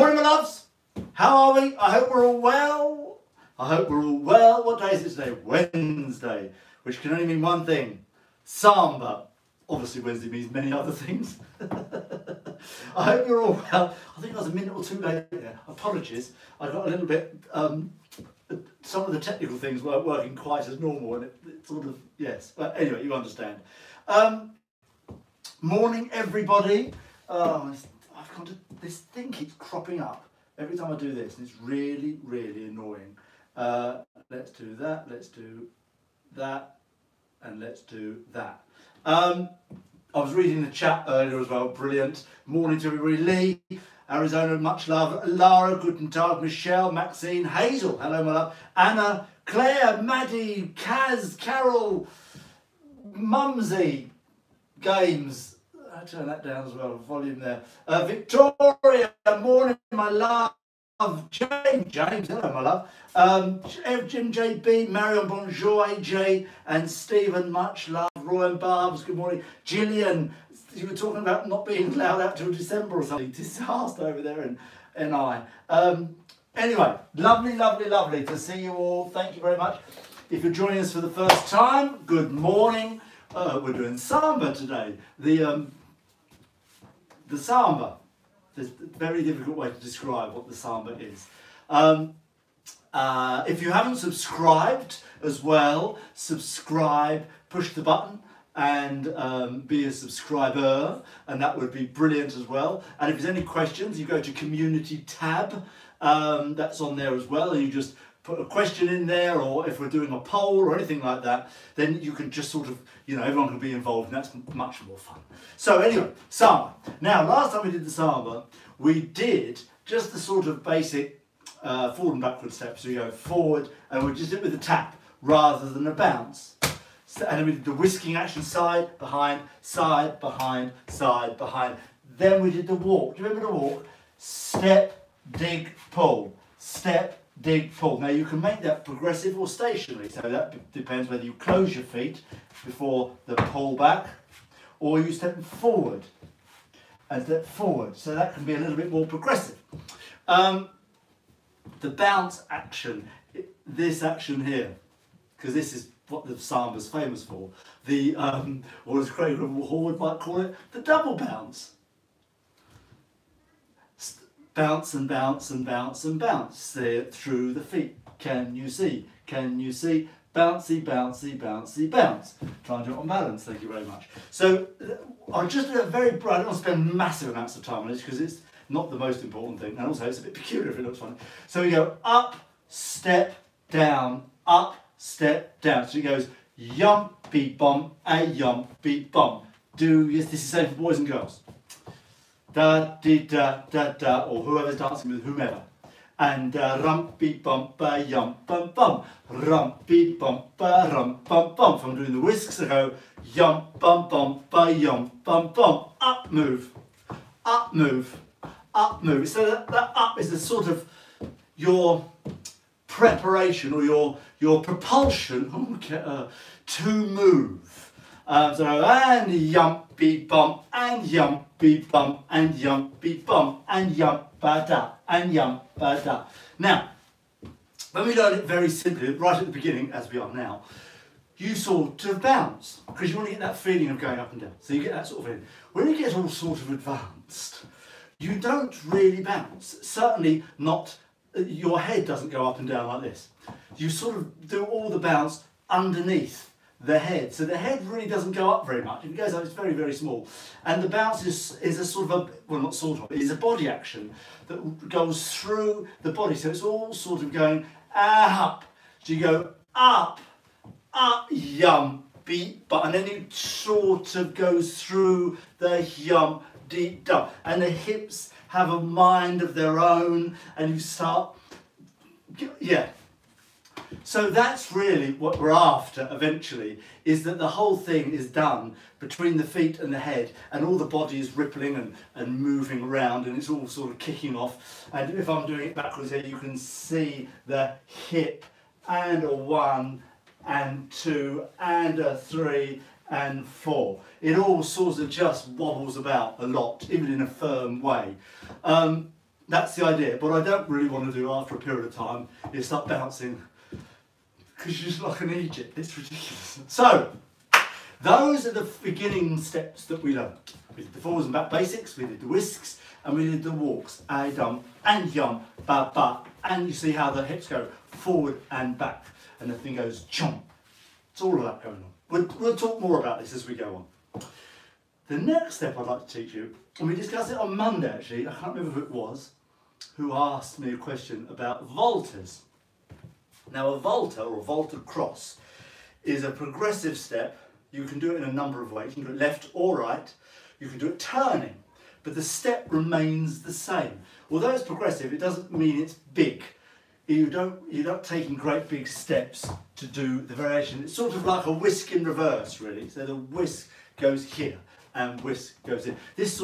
Morning, my loves. How are we? I hope we're all well. I hope we're all well. What day is it today? Wednesday, which can only mean one thing. Samba. Obviously Wednesday means many other things. I hope you're all well. I think I was a minute or two late there. Apologies. I got a little bit, some of the technical things weren't working quite as normal, and it sort of, yes. But anyway, you understand. Morning, everybody. I've got to, this thing keeps cropping up every time I do this, and it's really, really annoying. Let's do that, let's do that, and let's do that. I was reading the chat earlier as well, brilliant. Morning to everybody. Lee, Arizona, much love. Lara, guten Tag. Michelle, Maxine, Hazel, hello my love. Anna, Claire, Maddie, Kaz, Carol, Mumsy, Games. I'll turn that down as well, volume there. Victoria, morning my love. James, hello my love. Jim JB, Marion, bonjour, AJ and Stephen, much love. Roy and Barbs, good morning. Gillian, you were talking about not being allowed out till December or something. Disaster over there in NI. Anyway, lovely, lovely, lovely to see you all. Thank you very much. If you're joining us for the first time, good morning. We're doing Samba today. The Samba. There's a very difficult way to describe what the Samba is. If you haven't subscribed as well, subscribe, push the button and be a subscriber, and that would be brilliant as well. And if there's any questions, you go to community tab, that's on there as well, and you just put a question in there, or if we're doing a poll or anything like that, then you can just sort of, you know, everyone can be involved, and that's much more fun. So anyway, Samba. Now, last time we did the Samba, we did just the sort of basic forward and backward steps. So you go forward, and we just did it with a tap rather than a bounce. So, and then we did the whisking action, side, behind, side, behind, side, behind. Then we did the walk. Do you remember the walk? Step, dig, pull. Step, dig, pull. Now you can make that progressive or stationary, so that depends whether you close your feet before the pull back, or you step forward and step forward, so that can be a little bit more progressive. The bounce action, this action here, because this is what the Samba's famous for, the, or as Craig Hall might call it, the double bounce. Bounce and bounce and bounce and bounce, say it through the feet. Can you see? Can you see? Bouncy, bouncy, bouncy, bounce. Try and do it on balance, thank you very much. So I'll just do a very bright, I don't want to spend massive amounts of time on this because it's not the most important thing, and also it's a bit peculiar if it looks funny. So we go up, step, down, up, step, down. So it goes yum, beat, bum, a yum, beat, bum. Do, yes, this is the same for boys and girls. Da, dee, da, da, da, or whoever's dancing with whomever. And rum, beat, bum, ba, yum, bum, bum. Rum, beat, bum, ba, rum, bum, bum. If I'm doing the whisks, I go yum, bum, bum, ba, yum, bum, bum. Up, move, up, move, up, move. So that up is the sort of your preparation or your propulsion to move. So and yump beat bump and yump beat bump and yump beat bump and yump ba da and yump ba da. Now, when we learn it very simply, right at the beginning, as we are now, you sort of bounce because you want to get that feeling of going up and down. So you get that sort of feeling. When you get all sort of advanced, you don't really bounce. Certainly not. Your head doesn't go up and down like this. You sort of do all the bounce underneath the head. So the head really doesn't go up very much. If it goes up, it's very, very small. And the bounce is a sort of a, well, not sort of, it is a body action that goes through the body. So it's all sort of going up. So you go up, up, yum, beat, but, and then it sort of goes through the yum, deep, down. And the hips have a mind of their own, and you start, yeah. So that's really what we're after eventually, is that the whole thing is done between the feet and the head, and all the body is rippling and moving around, and it's all sort of kicking off. And if I'm doing it backwards here, you can see the hip, and a 1 and 2 and a 3 and 4. It all sort of just wobbles about a lot, even in a firm way. that's the idea. But I don't really want to do after a period of time is start bouncing because you're just like an Egypt. It's ridiculous. So those are the beginning steps that we learned. We did the forwards and back basics, we did the whisks, and we did the walks. A dum and yum, ba ba, and you see how the hips go forward and back, and the thing goes chomp. It's all of that going on. We'll talk more about this as we go on. The next step I'd like to teach you, and we discussed it on Monday actually, I can't remember who it was, who asked me a question about voltas. Now a volta, or a volta cross, is a progressive step. You can do it in a number of ways. You can do it left or right. You can do it turning, but the step remains the same. Although it's progressive, it doesn't mean it's big. You're not taking great big steps to do the variation. It's sort of like a whisk in reverse, really. So the whisk goes here and whisk goes in. This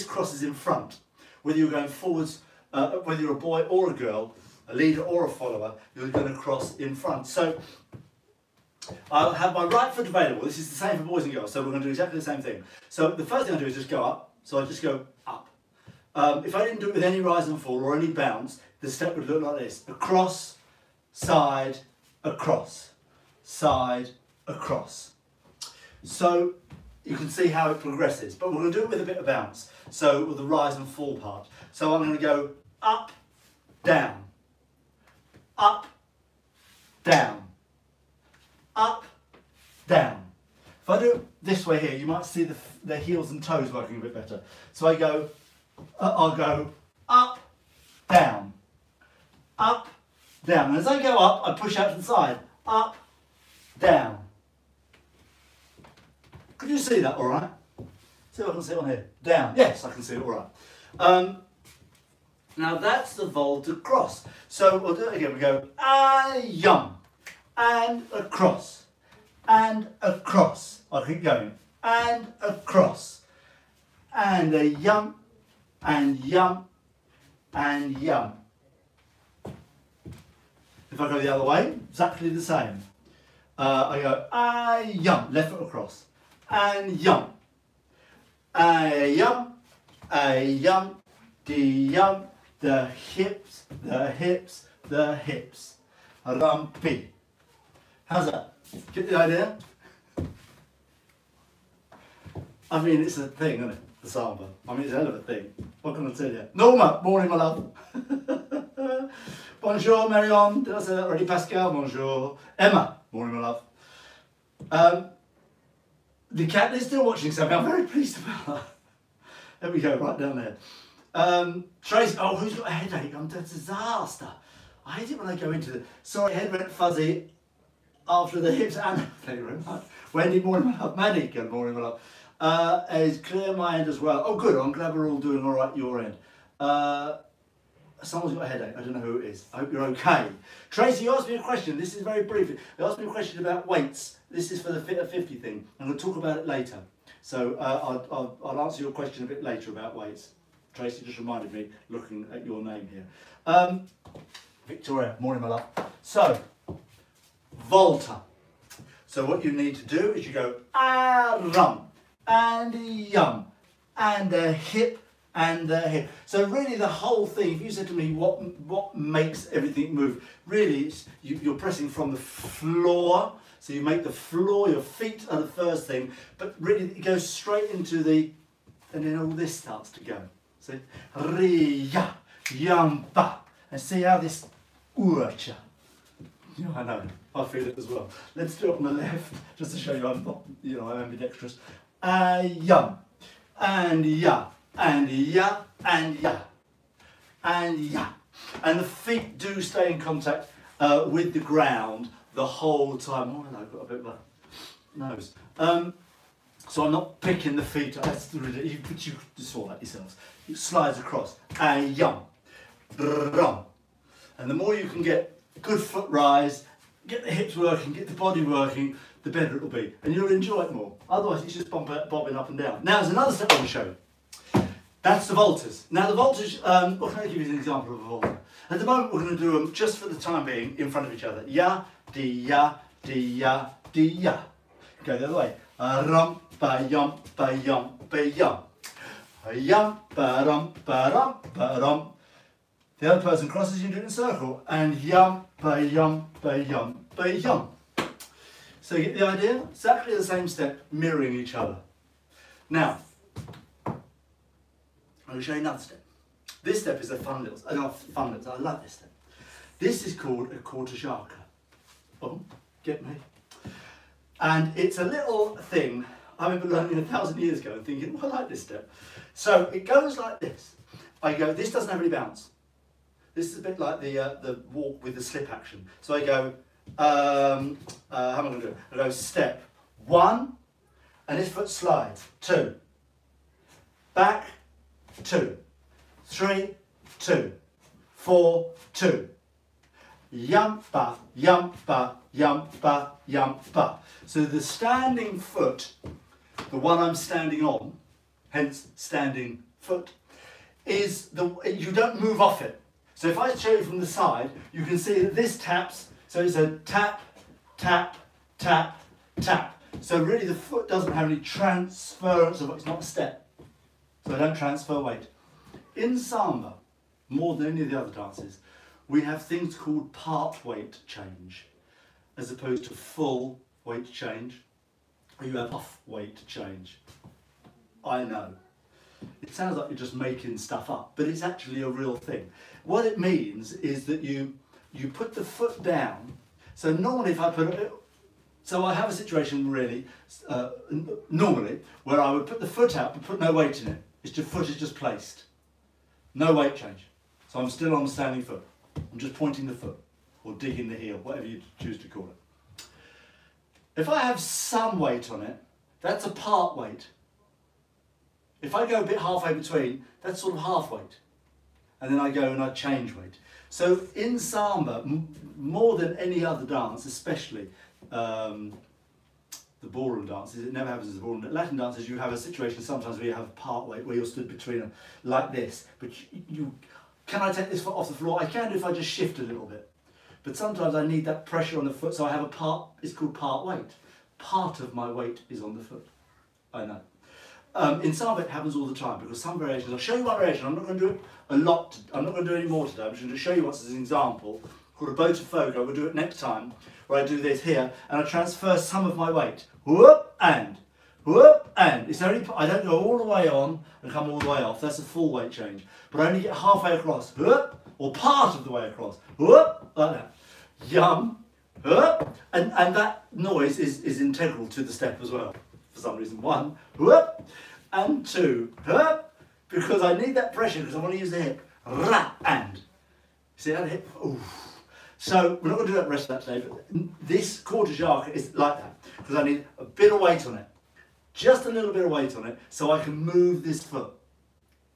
crosses in front. Whether you're going forwards, whether you're a boy or a girl, a leader or a follower, you're going to cross in front. So I'll have my right foot available. This is the same for boys and girls, so we're going to do exactly the same thing. So the first thing I do is just go up. So I just go up. If I didn't do it with any rise and fall or any bounce, the step would look like this. Across, side, across, side, across. So you can see how it progresses, but we're going to do it with a bit of bounce. So with the rise and fall part. So I'm going to go up, down, up, down, up, down. If I do it this way here, you might see the heels and toes working a bit better. So I go, I'll go up, down, up, down. And as I go up, I push out to the side, up, down. Could you see that all right? See if I can see it on here. Down. Yes, I can see it all right. Now that's the Volta cross. So we'll do it again. We go yum, and across, and across. I'll keep going. And across, and a yum, and yum, and yum. If I go the other way, exactly the same. I go yum, left foot across, and yum, yum, yum, yum, the hips, the hips, the hips. Rumpy. How's that? Get the idea? I mean, it's a thing, isn't it? The Samba. I mean, it's a hell of a thing. What can I tell you? Norma, morning, my love. Bonjour, Marion. Did I say that already? Pascal, bonjour. Emma, morning, my love. The cat is still watching something. I'm very pleased about that. There we go, right down there. Tracy, oh, who's got a headache? I'm a disaster. I hate it when I go into the... Sorry, head went fuzzy after the hips. And thank you very much. Wendy, morning, my love. Maddie, good morning, my love. Is clear my end as well. Oh, good. I'm glad we're all doing all right your end. Someone's got a headache. I don't know who it is. I hope you're okay. Tracy, you asked me a question. This is very brief. You asked me a question about weights. This is for the Fit at 50 thing. I'm going to talk about it later. So I'll answer your question a bit later about weights. Tracy just reminded me, looking at your name here. Victoria, morning, my love. So, Volta. So what you need to do is you go rum, and yum, and the hip, and the hip. So really the whole thing, if you said to me what makes everything move, really it's, you're pressing from the floor. So you make the floor, your feet are the first thing, but really it goes straight into the, and then all this starts to go. See? Ri-ya, yum-ba. And see how this urcha. Yeah, I know, I feel it as well. Let's do it on the left, just to show you I'm not, I'm ambidextrous. Yum, and ya, and ya, and ya, and ya. And the feet do stay in contact with the ground the whole time. Oh, I've got a bit of a nose. So I'm not picking the feet up. That's you saw that yourselves. It slides across. Yum, rum. And the more you can get good foot rise, get the hips working, get the body working, the better it'll be. And you'll enjoy it more. Otherwise, it's just bobbing up and down. Now, there's another step I want to show you. That's the voltas. Now, the voltas, what can I give you an example of a volta? At the moment, we're going to do them just for the time being in front of each other. Ya, di, ya, di, ya, di, ya. Go the other way. Rum, ba, yum, ba, yum, ba, yum. Yum, ba, rum, ba, rum, ba, rum. The other person crosses, you can do it in a circle. And yum, ba yum, ba yum, ba yum. So you get the idea? Exactly the same step, mirroring each other. Now, I'm going to show you another step. This step is a fun little, I love this step. This is called a Corta Jaca. Oh, get me? And it's a little thing I remember learning 1,000 years ago and thinking, well, I like this step. So it goes like this. I go, this doesn't have any bounce. This is a bit like the walk with the slip action. So I go, how am I going to do it? I go step 1, and this foot slides, 2, back, 2, 3, 2, 4, 2. Yumpa, yumpa, yumpa, yumpa. So the standing foot, the one I'm standing on, hence standing foot, is you don't move off it. So if I show you from the side, you can see that this taps, so it's a tap, tap, tap, tap. So really the foot doesn't have any transference of, it's not a step. So I don't transfer weight. In Samba, more than any of the other dances, we have things called part weight change, as opposed to full weight change, or you have half weight change. I know. It sounds like you're just making stuff up, but it's actually a real thing. What it means is that you put the foot down. So normally if I put it, so I have a situation really, normally, where I would put the foot out but put no weight in it. It's your foot is just placed. No weight change. So I'm still on the standing foot. I'm just pointing the foot or digging the heel, whatever you choose to call it. If I have some weight on it, that's a part weight. If I go a bit halfway between, that's sort of half weight. And then I go and I change weight. So in Samba, more than any other dance, especially the ballroom dances, it never happens as a ballroom. Latin dances, you have a situation sometimes where you have part weight, where you're stood between them like this. But can I take this foot off the floor? I can do if I just shift a little bit. But sometimes I need that pressure on the foot, so I have a part, it's called part weight. Part of my weight is on the foot. I know. In Samba it happens all the time, because some variations, I'll show you one variation, I'm not going to do it a lot, I'm not going to do any more today, I'm just going to show you what's as an example, called a Volta Crosses. We'll do it next time, where I do this here, and I transfer some of my weight. Whoop, and, it's only, I don't go all the way on and come all the way off, that's a full weight change, but I only get halfway across, whoop, or part of the way across, whoop, like that. Yum, whoop, and that noise is integral to the step as well. For some reason, 1, whoop, and 2, whoop, because I need that pressure because I want to use the hip, rah, and. See that hip? Ooh. So we're not going to do that the rest of that today, but this Corta Jaca is like that because I need a bit of weight on it, just a little bit of weight on it, so I can move this foot.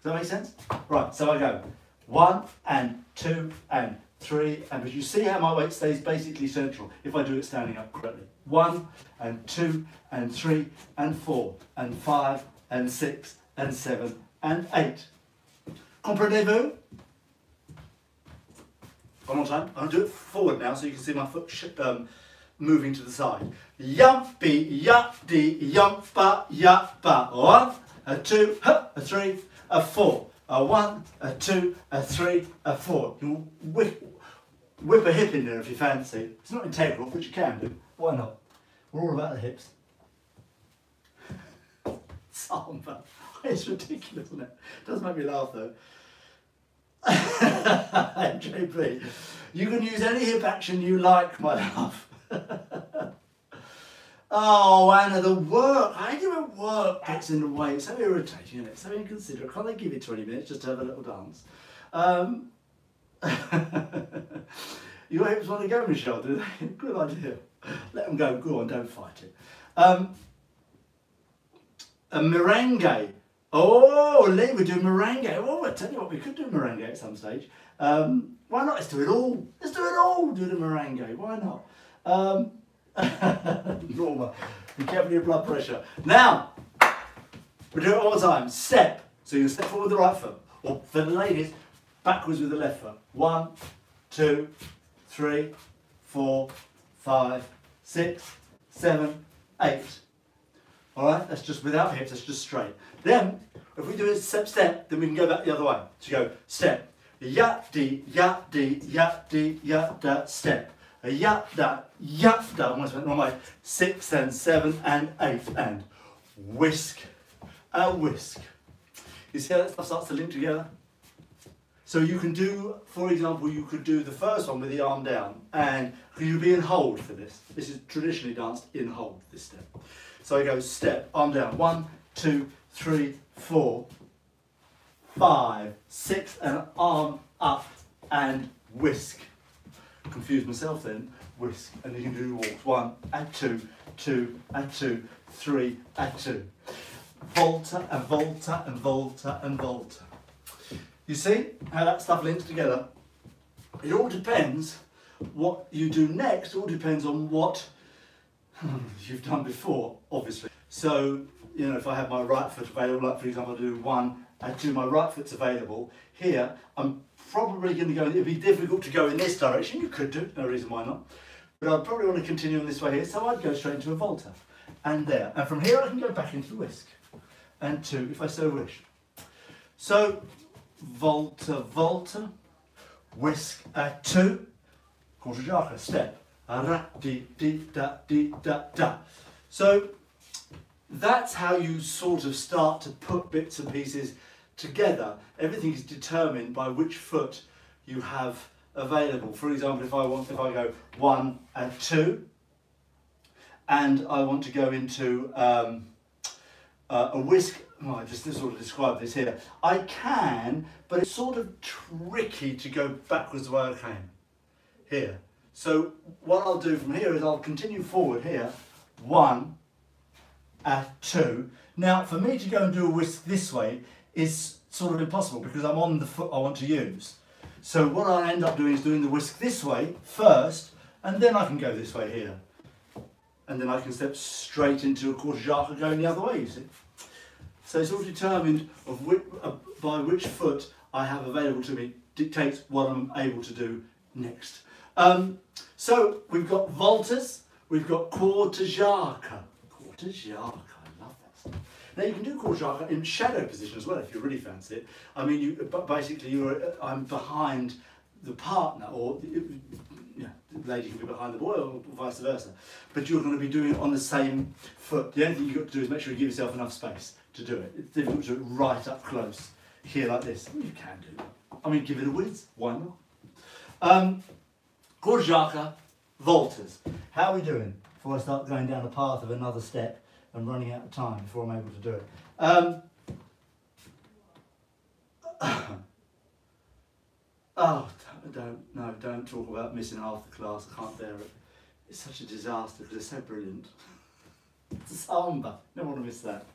Does that make sense? Right, so I go 1 and 2 and 3, and but you see how my weight stays basically central if I do it standing up correctly. 1 and 2 and 3 and 4 and 5 and 6 and 7 and 8. Comprenez-vous? One more time. I'll do it forward now so you can see my foot moving to the side. Yumpy, yuppy, yumpa, yuppa. 1, a 2, a 3, a 4. A 1, a 2, a 3, a 4. You whip a hip in there if you fancy. It's not integral, but you can do. Why not? We're all about the hips. Samba. It's ridiculous, isn't it? It does make me laugh though. JP, you can use any hip action you like, my love. Oh, Anna, the work. I do a work gets in the way. It's so irritating, isn't it? So inconsiderate. Can't they give you 20 minutes just to have a little dance? Your hips want to go, Michelle, do they? Good idea. Let them go. Go on, don't fight it. A merengue. Oh, Lee, we do merengue. Oh, I tell you what, we could do merengue at some stage. Why not? Let's do it all. Let's do it all. Do the merengue. Why not? Norma, be careful of your blood pressure. Now, we do it all the time. Step. So you step forward with the right foot. Or for the ladies, backwards with the left foot. 1, 2, 3, 4, 5, 6, 7, 8. Alright, that's just without hips, that's just straight. Then, if we do a step, then we can go back the other way. So you go step, ya di, ya di, ya di, ya da, step. Ya da, ya da. Almost went the wrong way. 6 and 7 and 8 and whisk, a whisk. You see how that stuff starts to link together? So you can do, for example, you could do the first one with the arm down, and you'd be in hold for this. This is traditionally danced in hold, this step. So I go step, arm down, 1, 2, 3, 4, 5, 6, and arm up and whisk. Confuse myself then, whisk, and you can do walks, 1 and 2, 2 and 2, 3 and 2. Volta and volta and volta and volta. You see how that stuff links together? It all depends what you do next, it all depends on what you've done before, obviously. So, you know, if I have my right foot available, like for example I do 1 and 2, my right foot's available. Here, I'm probably going to go, it'd be difficult to go in this direction, you could do, no reason why not. But I'd probably want to continue on this way here, so I'd go straight into a volta. And there, and from here I can go back into the whisk. And 2, if I so wish. So, volta, volta, whisk, 2, Corta Jaca, step, ra, di, da, da. So that's how you sort of start to put bits and pieces together. Everything is determined by which foot you have available. For example, if I go 1 and 2, and I want to go into a whisk. Well, I just sort of describe this here. I can, but it's sort of tricky to go backwards the way I came here. So what I'll do from here is I'll continue forward here, 1 and 2. Now, for me to go and do a whisk this way is sort of impossible because I'm on the foot I want to use. So what I end up doing is doing the whisk this way first, and then I can go this way here. And then I can step straight into a Corta Jaca going the other way, you see. So it's all determined by which foot I have available to me dictates what I'm able to do next. So we've got voltas, we've got Corta Jaca. Corta Jaca, I love that stuff. Now you can do Corta Jaca in shadow position as well if you really fancy it. I mean, I'm behind the partner, or the lady can be behind the boy, or vice versa. But you're going to be doing it on the same foot. The only thing you've got to do is make sure you give yourself enough space to do it. It's difficult to do it right up close here like this. Well, you can do it. I mean, give it a whiz. Why not? Corta Jaca, voltas. How are we doing before I start going down the path of another step and running out of time before I'm able to do it? Oh, don't talk about missing half the class. I can't bear it. It's such a disaster because it's so brilliant. Samba, never want to miss that.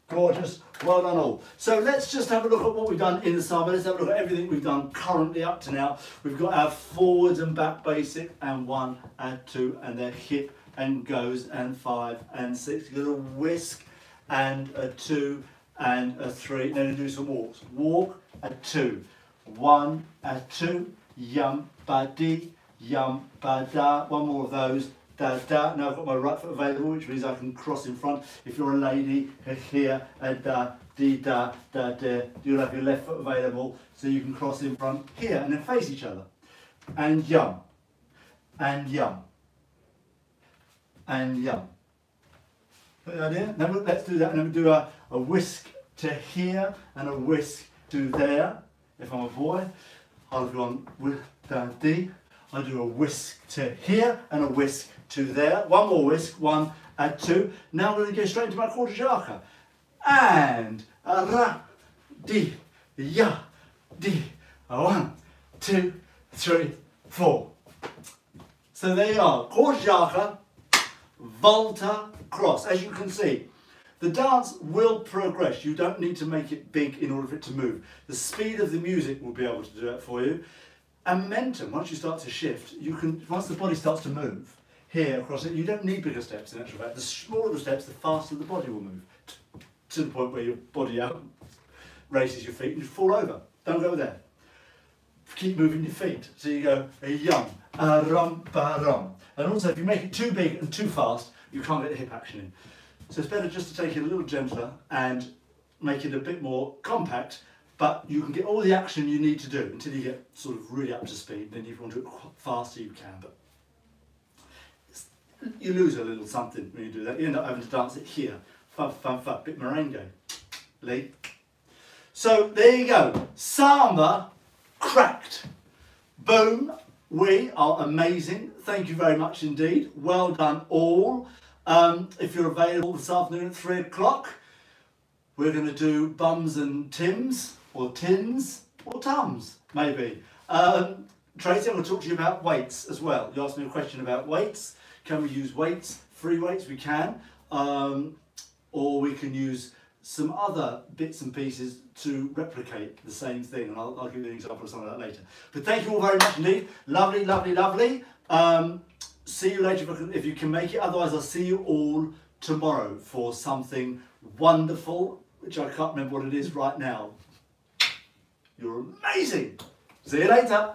Gorgeous, well done all. So let's just have a look at what we've done in the Samba. Let's have a look at everything we've done currently up to now. We've got our forwards and back basic, and 1 and 2, and their hip and goes, and 5 and 6. You've got a whisk and a 2 and a 3. Then do some walks. Walk, a 2, 1 and 2, yum ba di, yum ba da. One more of those. Da, da. Now I've got my right foot available, which means I can cross in front. If you're a lady, here, da, di, da, da, da. You'll have your left foot available, so you can cross in front here and then face each other. And yum. And yum. And yum. Got the idea? Now let's do that, and then we'll do a whisk to here and a whisk to there. If I'm a boy, I'll go on with da, di. I do a whisk to here and a whisk to there. One more whisk, 1 and 2. Now we're going to go straight into my Corta Jaca. And a ra, di, ya, di. 1, 2, 3, 4. So there you are, Corta Jaca, Volta Cross. As you can see, the dance will progress. You don't need to make it big in order for it to move. The speed of the music will be able to do that for you. And momentum, once you start to shift, once the body starts to move here across it, you don't need bigger steps in actual fact. The smaller the steps, the faster the body will move. To the point where your body raises your feet and you fall over. Don't go there. Keep moving your feet. So you go a yum, a rum, ba rum. And also if you make it too big and too fast, you can't get the hip action in. So it's better just to take it a little gentler and make it a bit more compact, but you can get all the action you need to do until you get sort of really up to speed. Then if you want to do it faster, you can, but you lose a little something when you do that. You end up having to dance it here. Fun, fun, fun. Bit merengue. Lee. So there you go. Samba cracked. Boom. We are amazing. Thank you very much indeed. Well done all. If you're available this afternoon at 3 o'clock, we're going to do bums and tims, or tins, or tums, maybe. Tracy, I'm going to talk to you about weights as well. You asked me a question about weights. Can we use weights? Free weights, we can. Or we can use some other bits and pieces to replicate the same thing. And I'll give you an example of some of that later. But thank you all very much indeed. Lovely, lovely, lovely. See you later if you can make it. Otherwise, I'll see you all tomorrow for something wonderful, which I can't remember what it is right now. You're amazing. See you later.